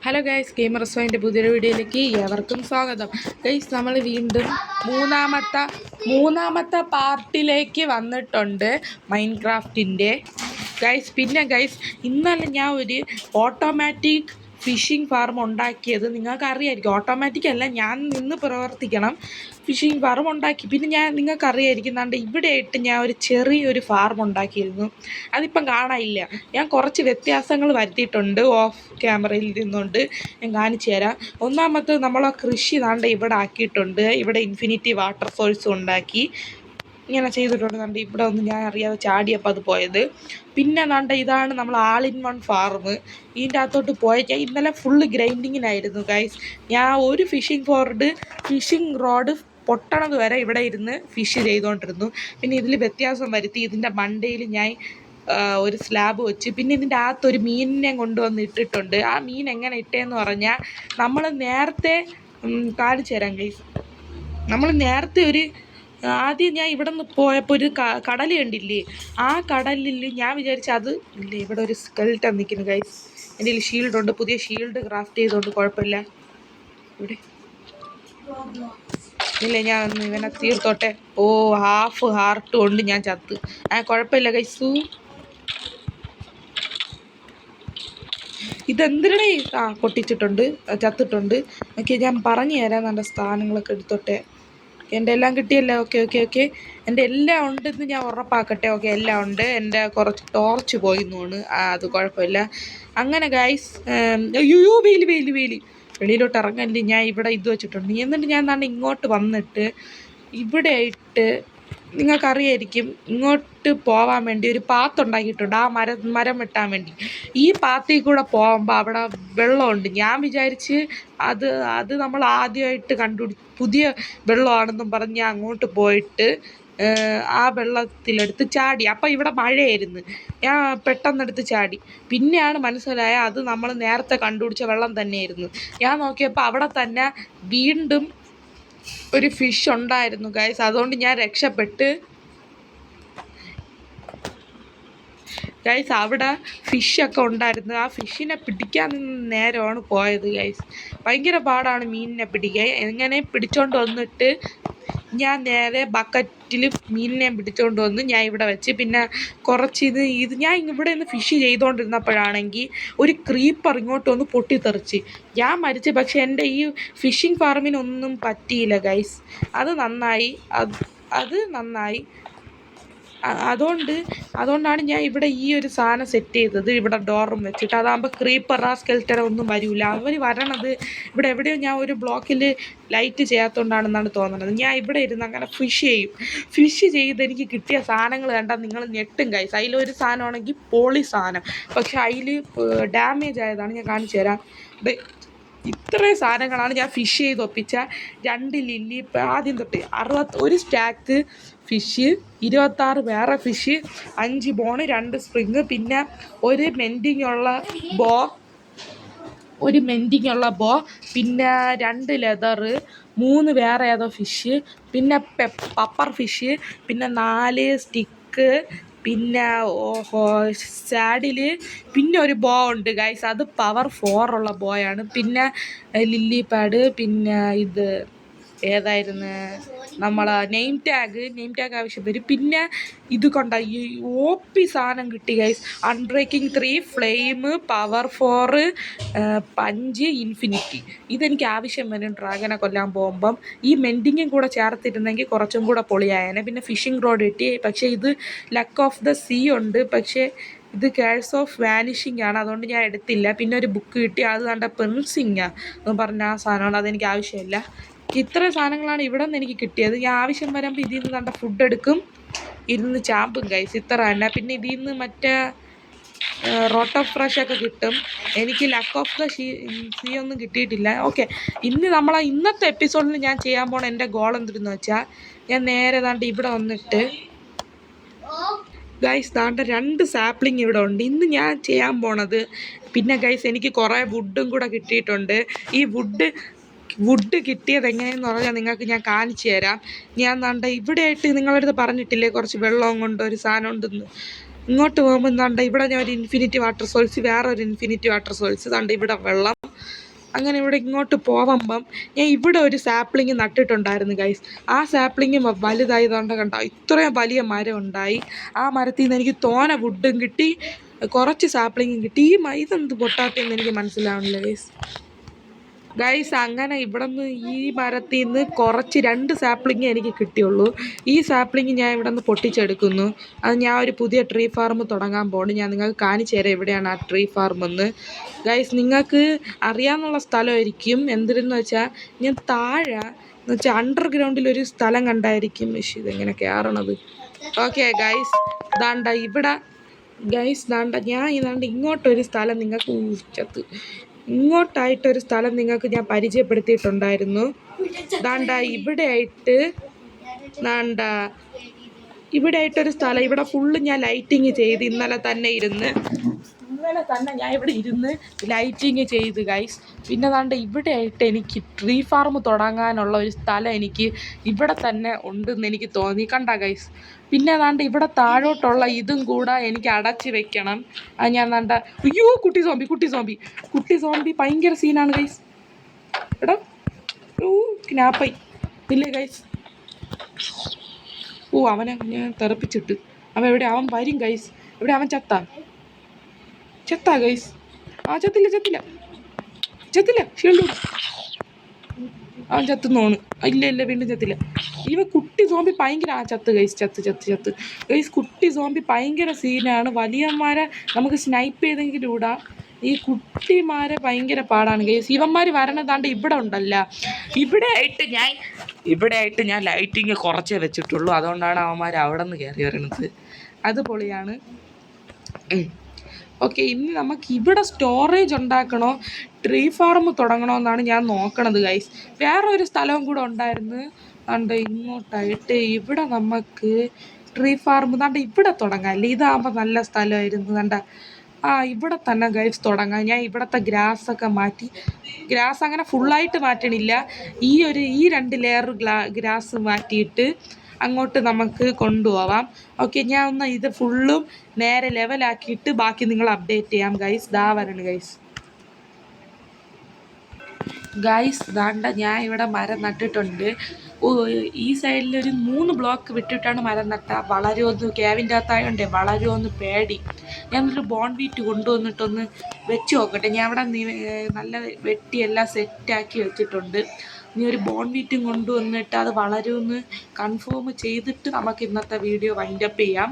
Hello guys, gamer റെസ്റ്റോറൻറ്റിൻ്റെ പുതിയൊരു വീഡിയോയിലേക്ക് ഏവർക്കും സ്വാഗതം. ഗൈസ്, നമ്മൾ വീണ്ടും മൂന്നാമത്തെ പാർട്ടിലേക്ക് വന്നിട്ടുണ്ട് മൈൻക്രാഫ്റ്റിൻ്റെ. ഗൈസ്, പിന്നെ ഗൈസ്, ഇന്നലെ ഞാൻ ഒരു ഓട്ടോമാറ്റിക് ഫിഷിംഗ് ഫാർം ഉണ്ടാക്കിയത് നിങ്ങൾക്ക് അറിയായിരിക്കും. ഓട്ടോമാറ്റിക് അല്ല, ഞാൻ നിന്ന് പ്രവർത്തിക്കണം. ഫിഷിംഗ് ഫാർം ഉണ്ടാക്കി. പിന്നെ നിങ്ങൾക്ക് അറിയായിരിക്കും, ഇവിടെ ആയിട്ട് ഞാൻ ഒരു ചെറിയൊരു ഫാർം ഉണ്ടാക്കിയിരുന്നു. അതിപ്പം കാണാനില്ല. ഞാൻ കുറച്ച് വ്യത്യാസങ്ങൾ വരുത്തിയിട്ടുണ്ട്. ഓഫ് ക്യാമറയിൽ ഇരുന്നുകൊണ്ട് ഞാൻ കാണിച്ചു തരാം. ഒന്നാമത്തെ നമ്മളെ കൃഷി ഇവിടെ ആക്കിയിട്ടുണ്ട്. ഇവിടെ ഇൻഫിനിറ്റി വാട്ടർ സോഴ്സ് ഉണ്ടാക്കി ഇങ്ങനെ ചെയ്തിട്ടുണ്ട്. ഇവിടെ ഒന്ന് ഞാൻ അറിയാതെ ചാടിയപ്പോൾ അത് പോയത്. പിന്നെ ഇതാണ് നമ്മൾ ആൾ ഇൻ വൺ ഫാർം. ഇതിൻ്റെ അകത്തോട്ട് പോയിട്ട് ഞാൻ ഇന്നലെ ഫുള്ള് ഗ്രൈൻഡിങ്ങിനായിരുന്നു ഗൈസ്. ഞാൻ ഒരു ഫിഷിംഗ് റോഡ് പൊട്ടണത് വരെ ഇവിടെ ഇരുന്ന് ഫിഷ് ചെയ്തുകൊണ്ടിരുന്നു. പിന്നെ ഇതിൽ വ്യത്യാസം വരുത്തി. ഇതിൻ്റെ മണ്ടയിൽ ഞാൻ ഒരു സ്ലാബ് വെച്ച്, പിന്നെ ഇതിൻ്റെ അകത്തൊരു മീനിനെ കൊണ്ടുവന്ന് ഇട്ടിട്ടുണ്ട്. ആ മീൻ എങ്ങനെ ഇട്ടേന്ന് പറഞ്ഞാൽ നമ്മൾ നേരത്തെ കാണിച്ചു തരാം ഗൈസ്. നമ്മൾ നേരത്തെ ആദ്യം ഞാൻ ഇവിടെ നിന്ന് പോയപ്പോൾ ഒരു കടൽ കണ്ടില്ലേ, ആ കടലിൽ ഞാൻ വിചാരിച്ച അത് ഇല്ലേ, ഇവിടെ ഒരു സ്കെൽട്ടൺ നിൽക്കുന്നു ഗൈസ്. എൻ്റെ കയ്യിൽ ഷീൽഡുണ്ട്, പുതിയ ഷീൽഡ് ക്രാഫ്റ്റ് ചെയ്തുകൊണ്ട് കുഴപ്പമില്ല. ഇവിടെ ഇല്ലേ, ഞാൻ ഒന്ന് ഇവനെ തീർത്തോട്ടെ. ഓ, ഹാഫ് ഹാർട്ട് കൊണ്ട് ഞാൻ ചത്ത്. കുഴപ്പമില്ല ഗൈസു. ഇതെന്തിനേ പൊട്ടിച്ചിട്ടുണ്ട്, ചത്തിട്ടുണ്ട്. ഓക്കെ, ഞാൻ പറഞ്ഞു തരാം. നല്ല സ്ഥാനങ്ങളൊക്കെ എടുത്തോട്ടെ. എൻ്റെ എല്ലാം കിട്ടിയല്ലേ? ഓക്കെ. എൻ്റെ എല്ലാം ഉണ്ടെന്ന് ഞാൻ ഉറപ്പാക്കട്ടെ. ഓക്കെ, എല്ലാം ഉണ്ട്. എൻ്റെ കുറച്ച് ടോർച്ച് പോയി തോന്നുന്നു. അത് കുഴപ്പമില്ല. അങ്ങനെ ഗൈസ്, അയ്യോ വെയിൽ വെളിയിലോട്ട് ഇറങ്ങല്ലേ. ഞാൻ ഇവിടെ ഇത് വെച്ചിട്ടുണ്ട്. എന്നിട്ട് ഞാൻ ഇങ്ങോട്ട് വന്നിട്ട് ഇവിടെ ആയിട്ട് നിങ്ങൾക്കറിയായിരിക്കും, ഇങ്ങോട്ട് പോകാൻ വേണ്ടി ഒരു പാത്ത് ഉണ്ടാക്കിയിട്ടുണ്ട്. ആ മരം വെട്ടാൻ വേണ്ടി. ഈ പാത്തിൽ കൂടെ പോകുമ്പോൾ അവിടെ വെള്ളമുണ്ട്. ഞാൻ വിചാരിച്ച് അത് നമ്മൾ ആദ്യമായിട്ട് പുതിയ വെള്ളമാണെന്നും പറഞ്ഞ് ഞാൻ അങ്ങോട്ട് പോയിട്ട് ആ വെള്ളത്തിലെടുത്ത് ചാടി. അപ്പം ഇവിടെ മഴയായിരുന്നു. ഞാൻ പെട്ടെന്നെടുത്ത് ചാടി. പിന്നെയാണ് മനസ്സിലായ അത് നമ്മൾ നേരത്തെ കണ്ടുപിടിച്ച വെള്ളം തന്നെയായിരുന്നു. ഞാൻ നോക്കിയപ്പോൾ അവിടെ തന്നെ വീണ്ടും ഒരു ഫിഷ് ഉണ്ടായിരുന്നു ഗൈസ്. അതുകൊണ്ട് ഞാൻ രക്ഷപ്പെട്ട് ഗൈസ്. അവിടെ ഫിഷൊക്കെ ഉണ്ടായിരുന്നു. ആ ഫിഷിനെ പിടിക്കാൻ നിന്ന് നേരമാണ് പോയത് ഗൈസ്. ഭയങ്കര പാടാണ് മീനിനെ പിടിക്കാൻ. എങ്ങനെ പിടിച്ചോണ്ട് വന്നിട്ട് ഞാൻ നേരെ ബക്കറ്റിൽ മീനിനെ പിടിച്ചുകൊണ്ട് വന്ന് ഞാൻ ഇവിടെ വെച്ച്. പിന്നെ കുറച്ച് ഇത് ഞാൻ ഇവിടെ നിന്ന് ഫിഷ് ചെയ്തുകൊണ്ടിരുന്നപ്പോഴാണെങ്കിൽ ഒരു ക്രീപ്പർ ഇങ്ങോട്ട് വന്ന് പൊട്ടിത്തെറിച്ച് ഞാൻ മരിച്ച്. പക്ഷെ എൻ്റെ ഈ ഫിഷിംഗ് ഫാർമിനൊന്നും പറ്റിയില്ല ഗൈസ്. അത് നന്നായി. അതുകൊണ്ടാണ് ഞാൻ ഇവിടെ ഈ ഒരു സാധനം സെറ്റ് ചെയ്തത്. ഇവിടെ ഡോറും വെച്ചിട്ട്. അതാകുമ്പോൾ ക്രീപ്പർ സ്കെൽറ്റൻ ഒന്നും വരില്ല. അവർ വരണത് ഇവിടെ എവിടെയോ ഞാൻ ഒരു ബ്ലോക്കിൽ ലൈറ്റ് ചെയ്യാത്തതുകൊണ്ടാണെന്നാണ് തോന്നുന്നത്. ഞാൻ ഇവിടെ ഇരുന്ന് അങ്ങനെ ഫിഷ് ചെയ്ത് എനിക്ക് കിട്ടിയ സാധനങ്ങൾ കണ്ടാൽ നിങ്ങൾ ഞെട്ടും ഗൈസ്. അതിലൊരു സാധനമാണെങ്കിൽ പോളി സാധനം, പക്ഷെ അതിൽ ഡാമേജ് ആയതാണ്. ഞാൻ കാണിച്ചു തരാം. ഇത്രയും സാധനങ്ങളാണ് ഞാൻ ഫിഷ് ചെയ്ത് ഒപ്പിച്ച. 2 ലില്ലി ആദ്യം തൊട്ട് 61 സ്റ്റാക്ക് ഫിഷ്, 26 വേറെ ഫിഷ്, 5 ബോണ്, 2 സ്പ്രിങ്, പിന്നെ ഒരു മെൻഡിങ് ഉള്ള ബോ, പിന്നെ 2 ലെതറ്, 3 വേറെ ഏതോ ഫിഷ്, പിന്നെ പപ്പർ ഫിഷ്, പിന്നെ 4 സ്റ്റിക്ക്, പിന്നെ സാഡിൽ, പിന്നെ ഒരു ബോ ഉണ്ട് ഗൈസ്. അത് പവർ 4 ഉള്ള ബോയാണ്. പിന്നെ ലില്ലി പാഡ്, പിന്നെ ഇത് ഏതായിരുന്നു നമ്മളെ നെയിം ടാഗ് ആവശ്യം വരും. പിന്നെ ഇത് കൊണ്ട ഈ OP സാധനം കിട്ടി guys. Unbreaking 3, flame, power 4, punch, infinity. ഇതെനിക്ക് ആവശ്യം വരും ഡ്രാഗനെ കൊല്ലാൻ പോകുമ്പം. ഈ മെൻഡിങ്ങും കൂടെ ചേർത്തിരുന്നെങ്കിൽ കുറച്ചും കൂടെ പൊളിയായേനെ. പിന്നെ ഫിഷിംഗ് റോഡ് കിട്ടി. പക്ഷേ ഇത് ലക്ക് ഓഫ് ദ സീ ഉണ്ട്. പക്ഷേ ഇത് കേഴ്സ് ഓഫ് വാനിഷിംഗ് ആണ്. അതുകൊണ്ട് ഞാൻ എടുത്തില്ല. പിന്നെ ഒരു ബുക്ക് കിട്ടി. അത് പെൻസിങ്ങാ എന്ന് പറഞ്ഞ ആ സാധനമാണ്. അതെനിക്ക് ആവശ്യമില്ല. ഇത്ര സാധനങ്ങളാണ് ഇവിടെ നിന്ന് എനിക്ക് കിട്ടിയത്. ഞാൻ ആവശ്യം വരുമ്പോൾ ഇതിൽ നിന്ന് ഫുഡ് എടുക്കും, ഇരുന്ന് ചാമ്പും ഗൈസ്. ഇത്ര തന്നെ. പിന്നെ ഇതിൽ നിന്ന് മറ്റേ റോട്ട് ഓഫ് ഫ്രഷൊക്കെ കിട്ടും. എനിക്ക് ലക്ക് ഓഫ് ദ സീ ഒന്നും കിട്ടിയിട്ടില്ല. ഓക്കെ, ഇന്നത്തെ എപ്പിസോഡിൽ ഞാൻ ചെയ്യാൻ പോണ എൻ്റെ ഗോൾ എന്തിരുന്ന് വെച്ചാൽ, ഞാൻ നേരെ ഇവിടെ വന്നിട്ട് ഗൈസ് 2 സാപ്ലിങ് ഇവിടെ ഉണ്ട്. ഇന്ന് ഞാൻ ചെയ്യാൻ പോണത്. പിന്നെ ഗൈസ്, എനിക്ക് കുറേ വുഡും കൂടെ കിട്ടിയിട്ടുണ്ട്. ഈ വുഡ് കിട്ടിയത് എങ്ങനെയെന്ന് പറഞ്ഞാൽ നിങ്ങൾക്ക് ഞാൻ കാണിച്ചു തരാം. ഞാൻ ഇവിടെ ആയിട്ട് നിങ്ങളുടെ അടുത്ത് പറഞ്ഞിട്ടില്ലേ കുറച്ച് വെള്ളവും കൊണ്ട് ഒരു സാധനം ഉണ്ടെന്ന്. ഇങ്ങോട്ട് പോകുമ്പോൾ എന്താണ്ട് ഇവിടെ ഞാൻ ഒരു ഇൻഫിനിറ്റി വാട്ടർ സോൾസ്, വേറെ ഒരു ഇൻഫിനിറ്റി വാട്ടർ സോൾസ്, ഇതാണ്ട് ഇവിടെ വെള്ളം. അങ്ങനെ ഇവിടെ ഇങ്ങോട്ട് പോകുമ്പം ഞാൻ ഇവിടെ ഒരു സാപ്ലിങ് നട്ടിട്ടുണ്ടായിരുന്നു ഗൈസ്. ആ സാപ്ലിങ് വലുതായതുകൊണ്ട് കണ്ടോ ഇത്രയും വലിയ മരം ഉണ്ടായി. ആ മരത്തിൽ നിന്ന് എനിക്ക് തോന വുഡും കിട്ടി, കുറച്ച് സാപ്ലിങ്ങും കിട്ടി. ഇതെന്ത് പൊട്ടാത്തെന്ന് എനിക്ക് മനസ്സിലാവണില്ല ഗൈസ്. അങ്ങനെ ഇവിടെ നിന്ന് ഈ മരത്തിൽ നിന്ന് കുറച്ച് 2 സാപ്ലിങ്ങേ എനിക്ക് കിട്ടിയുള്ളൂ. ഈ സാപ്ലിങ് ഞാൻ ഇവിടെ നിന്ന് പൊട്ടിച്ചെടുക്കുന്നു. അത് ഞാൻ ഒരു പുതിയ ട്രീ ഫാർം തുടങ്ങാൻ പോകുന്നു. ഞാൻ നിങ്ങൾക്ക് കാണിച്ചു തരാം എവിടെയാണ് ആ ട്രീ ഫാർം എന്ന്. ഗൈസ് നിങ്ങൾക്ക് അറിയാവുന്നുള്ള സ്ഥലമായിരിക്കും. എന്തിനെന്ന് വെച്ചാൽ ഞാൻ താഴെ എന്ന് വെച്ചാൽ അണ്ടർഗ്രൗണ്ടിലൊരു സ്ഥലം കണ്ടായിരിക്കും. പക്ഷേ ഇതെങ്ങനെ കയറണത്? ഓക്കെ ഗൈസ്, ദാണ്ട ഇവിടെ ഗൈസ് ഞാൻ ഇതാണ്ട് ഇങ്ങോട്ടൊരു സ്ഥലം നിങ്ങൾക്ക് ഇങ്ങോട്ടായിട്ടൊരു സ്ഥലം നിങ്ങൾക്ക് ഞാൻ പരിചയപ്പെടുത്തിയിട്ടുണ്ടായിരുന്നു. ദാണ്ട ഇവിടെയായിട്ടൊരു സ്ഥലം. ഇവിടെ ഫുള്ള് ഞാൻ ലൈറ്റിങ് ചെയ്ത് ഇന്നലെ തന്നെ ഞാൻ ഇവിടെ ഇരുന്ന് ലൈറ്റിങ് ചെയ്ത് ഗൈസ്. പിന്നെ ദാണ്ട ഇവിടെയായിട്ട് എനിക്ക് ട്രീ ഫാർം തുടങ്ങാനുള്ള ഒരു സ്ഥലം എനിക്ക് ഇവിടെ തന്നെ ഉണ്ടെന്ന് എനിക്ക് തോന്നി. കണ്ട ഗൈസ്. പിന്നെ ദാണ്ട ഇവിടെ താഴോട്ടുള്ള ഇതും കൂടെ എനിക്ക് അടച്ച് വെക്കണം. അത് ഞാൻ ദാണ്ട അയ്യോ കുട്ടി സോംബി ഭയങ്കര സീനാണ് ഗൈസ്. എടാ ക്നാപ്പായി ഇല്ലേ ഗൈസ്? അവനെ ഞാൻ തെറപ്പിച്ചിട്ട് അവൻ വരും ഗൈസ്. അവൻ ചത്താ ഗൈസ്? ചത്തില്ല ഷീൽഡ്. അവൻ ചത്തുന്നോണ്. ഇല്ല വീണ്ടും ചത്തില്ല. കുട്ടി സോംബി ഭയങ്കര ചത്ത് ഗൈസ്. കുട്ടി സോംബി ഭയങ്കര സീനാണ്. വലിയന്മാരെ നമുക്ക് സ്നൈപ്പ് ചെയ്തെങ്കിലും ഇടാം. ഈ കുട്ടിമാരെ ഭയങ്കര പാടാണ് ഗൈസ്. ഇവന്മാർ വരണതാണ്ട് ഇവിടെ ഉണ്ടല്ല. ഇവിടെയായിട്ട് ഞാൻ ലൈറ്റിങ് കുറച്ചേ വെച്ചിട്ടുള്ളൂ. അതുകൊണ്ടാണ് അവന്മാർ അവിടെ നിന്ന് കയറി വരണത്. അത് പൊളിയാണ്. ഓക്കെ, ഇനി നമുക്ക് ഇവിടെ സ്റ്റോറേജ് ഉണ്ടാക്കണോ ട്രീ ഫാർം തുടങ്ങണമെന്നാണ് ഞാൻ നോക്കണത് ഗൈസ്. വേറെ ഒരു സ്ഥലവും കൂടെ ഉണ്ടായിരുന്നു. അതുകൊണ്ട് ഇങ്ങോട്ടായിട്ട് ഇവിടെ നമുക്ക് ട്രീ ഫാർം ഇവിടെ തുടങ്ങാം അല്ലേ? ഇതാകുമ്പോൾ നല്ല സ്ഥലമായിരുന്നു. ഇവിടെ തന്നെ ഗൈസ് തുടങ്ങാം. ഞാൻ ഇവിടുത്തെ ഗ്രാസൊക്കെ മാറ്റി, ഗ്രാസ് അങ്ങനെ ഫുള്ളായിട്ട് മാറ്റണില്ല. ഈ 2 ലെയർ ഗ്രാസ് മാറ്റിയിട്ട് അങ്ങോട്ട് നമുക്ക് കൊണ്ടുപോവാം. ഓക്കെ, ഞാൻ ഒന്ന് ഇത് ഫുള്ളും നേരെ ലെവലാക്കിയിട്ട് ബാക്കി നിങ്ങൾ അപ്ഡേറ്റ് ചെയ്യാം ഗൈസ്. വരണം ഗൈസ്. ഞാൻ ഇവിടെ മരം നട്ടിട്ടുണ്ട്. ഈ സൈഡിലൊരു 3 ബ്ലോക്ക് വിട്ടിട്ടാണ് മരം നട്ട. വളരുമെന്ന് കേവിൻ്റെ അകത്തായോണ്ടേ വളരുമെന്ന് പേടി. ഞാനൊരു ബോൺവീറ്റ് കൊണ്ടുവന്നിട്ടൊന്ന് വെച്ച് നോക്കട്ടെ. ഞാൻ ഇവിടെ നല്ല വെട്ടിയെല്ലാം സെറ്റാക്കി വെച്ചിട്ടുണ്ട്. ഇനി ഒരു ബോൺവീറ്റും കൊണ്ടുവന്നിട്ട് അത് വളരുമെന്ന് കൺഫേം ചെയ്തിട്ട് നമുക്ക് ഇന്നത്തെ വീഡിയോ വൈൻഡപ്പ് ചെയ്യാം.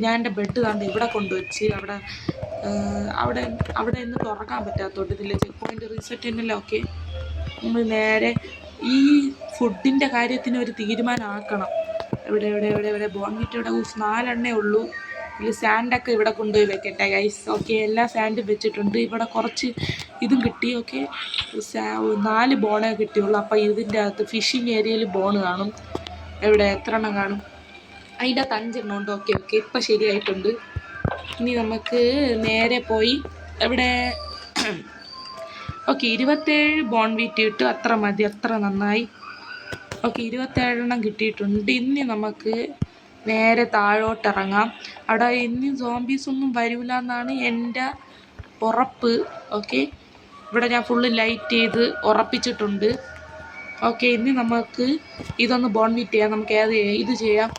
ഞാൻ എൻ്റെ ബെഡ് ഇവിടെ കൊണ്ടുവച്ച് അവിടെ നിന്ന് തുറക്കാൻ പറ്റാത്തോണ്ട് ഇതില്ല. ചെക്ക് പോയിൻ്റ് റീസെറ്റ് തന്നെയല്ലേ? ഓക്കെ, നമ്മൾ നേരെ ഈ ഫുഡിൻ്റെ കാര്യത്തിന് ഒരു തീരുമാനം ആക്കണം. എവിടെ ബോൺവിറ്റ് ഇവിടെ 4 ഉള്ളൂ. ഇതിൽ സാൻഡൊക്കെ ഇവിടെ കൊണ്ടുപോയി വെക്കട്ടെ ഗൈസ്. ഓക്കെ, എല്ലാ സാൻഡും വെച്ചിട്ടുണ്ട്. ഇവിടെ കുറച്ച് ഇതും കിട്ടി. ഓക്കെ, 4 ബോണേ കിട്ടിയുള്ളൂ. അപ്പോൾ ഇതിൻ്റെ അകത്ത് ഫിഷിങ് ഏരിയയിൽ ബോൺ കാണും. എത്ര എണ്ണം കാണും? അതിൻ്റെ അകത്ത് 5 എണ്ണം ഉണ്ട്. ഓക്കെ, ഇപ്പം ശരിയായിട്ടുണ്ട്. ഇനി നമുക്ക് നേരെ പോയി ഓക്കെ 27 ബോൺവീറ്റ് കിട്ടും. അത്ര മതി, അത്ര നന്നായി. ഓക്കെ, 27 എണ്ണം കിട്ടിയിട്ടുണ്ട്. ഇനി നമുക്ക് നേരെ താഴോട്ടിറങ്ങാം. അവിടെ ഇനി സോംബീസൊന്നും വരില്ല എന്നാണ് എൻ്റെ ഉറപ്പ്. ഓക്കെ, ഇവിടെ ഞാൻ ഫുള്ള് ലൈറ്റ് ചെയ്ത് ഉറപ്പിച്ചിട്ടുണ്ട്. ഓക്കെ, ഇനി നമുക്ക് ഇതൊന്ന് ബോൺവീറ്റ് ചെയ്യാം. നമുക്ക് ഇത് ചെയ്യാം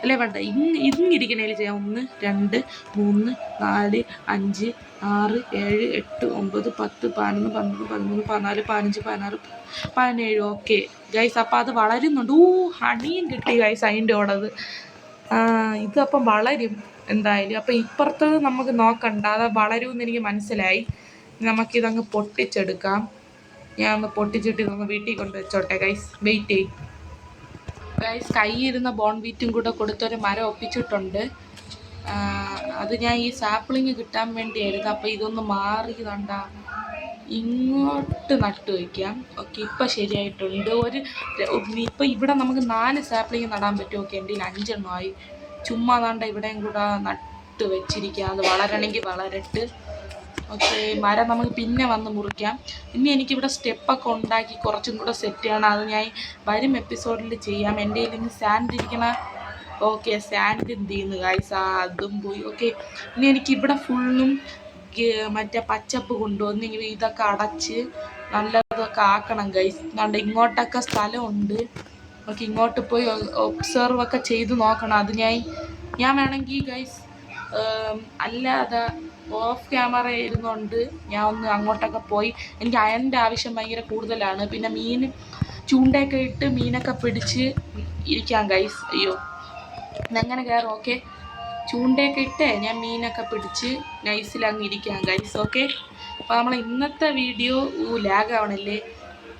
അല്ലേ? വേണ്ട, ഇങ്ങിരിക്കണേൽ ചെയ്യാം. 1 2 3 4 5 6 7 8 9 10 11 12 13 14 15 16 17. ഓക്കെ ഗൈസ്, അപ്പോൾ അത് വളരുന്നുണ്ട്. ഹണിയും കിട്ടി ഗൈസ് അതിൻ്റെ ഓടത്. ഇതപ്പം വളരും എന്തായാലും. അപ്പോൾ ഇപ്പുറത്തത് നമുക്ക് നോക്കണ്ട, അത് വളരുമെന്ന് എനിക്ക് മനസ്സിലായി. നമുക്കിതങ്ങ് പൊട്ടിച്ചെടുക്കാം. ഞാൻ ഒന്ന് പൊട്ടിച്ചിട്ട് ഇതൊന്ന് വീട്ടിൽ കൊണ്ട് വെച്ചോട്ടെ ഗൈസ്. വെയിറ്റ് ചെയ്യും ഗൈസ്. കയ്യിരുന്ന ബോൺവീറ്റും കൂടെ കൊടുത്തൊരു മരം ഒപ്പിച്ചിട്ടുണ്ട്. അത് ഞാൻ ഈ സാപ്ലിങ് കിട്ടാൻ വേണ്ടിയായിരുന്നു. അപ്പോൾ ഇതൊന്ന് മാറി ഇങ്ങോട്ട് നട്ട് വയ്ക്കാം. ഓക്കെ, ഇപ്പം ശരിയായിട്ടുണ്ട്. ഇപ്പം ഇവിടെ നമുക്ക് 4 സാപ്ലിങ് നടാൻ പറ്റും. ഓക്കെ, എൻ്റെ 5 എണ്ണമായി. ചുമ്മാ ഇവിടെയും കൂടെ നട്ട് വെച്ചിരിക്കുക. അത് വളരണമെങ്കിൽ വളരട്ട്. ഓക്കെ, മരം നമുക്ക് പിന്നെ വന്ന് മുറിക്കാം. ഇനി എനിക്കിവിടെ സ്റ്റെപ്പൊക്കെ ഉണ്ടാക്കി കുറച്ചും കൂടെ സെറ്റ് ചെയ്യണം. അത് ഞാൻ വരും എപ്പിസോഡിൽ ചെയ്യാം. എൻ്റെ കയ്യിൽ സാൻഡ് ഇരിക്കണ ഓക്കെ സാൻഡ് എന്ത് ചെയ്യുന്നു ഗൈസ്? അതും പോയി. ഓക്കെ, ഇനി എനിക്ക് ഇവിടെ ഫുള്ളും മറ്റേ പച്ചപ്പ് കൊണ്ടുവന്ന് ഇങ്ങനെ ഇതൊക്കെ അടച്ച് നല്ലതൊക്കെ ആക്കണം ഗൈസ്. അതുകൊണ്ട് ഇങ്ങോട്ടൊക്കെ സ്ഥലമുണ്ട്. ഓക്കെ, ഇങ്ങോട്ട് പോയി ഒബ്സർവ് ഒക്കെ ചെയ്ത് നോക്കണം. അത് ഞാൻ വേണമെങ്കിൽ ഗൈസ് അല്ലാതെ ഓഫ് ക്യാമറ ഇരുന്നുകൊണ്ട് ഞാൻ ഒന്ന് അങ്ങോട്ടൊക്കെ പോയി. എനിക്ക് അയണിൻ്റെ ആവശ്യം ഭയങ്കര കൂടുതലാണ്. പിന്നെ ചൂണ്ടയൊക്കെ ഇട്ട് മീനൊക്കെ പിടിച്ച് ഇരിക്കാം ഗൈസ്. അയ്യോ, ഇതെങ്ങനെ കയറും? ഓക്കെ, ചൂണ്ടയൊക്കെ ഇട്ട് ഞാൻ മീനൊക്കെ പിടിച്ച് നൈസിൽ അങ്ങ് ഇരിക്കാം ഗൈസ്. ഓക്കെ, അപ്പോൾ നമ്മൾ ഇന്നത്തെ വീഡിയോ ലാഗാവണല്ലേ,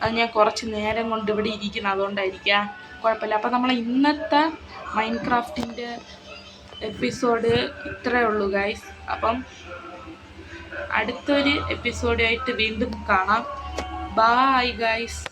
അത് ഞാൻ കുറച്ച് നേരം കൊണ്ട് ഇവിടെ ഇരിക്കണം, അതുകൊണ്ടായിരിക്കാം. കുഴപ്പമില്ല. അപ്പോൾ നമ്മൾ ഇന്നത്തെ മൈൻക്രാഫ്റ്റിൻ്റെ എപ്പിസോഡ് ഇത്രയേ ഉള്ളൂ ഗൈസ്. അപ്പം അടുത്തൊരു എപ്പിസോഡായിട്ട് വീണ്ടും കാണാം. Bye guys.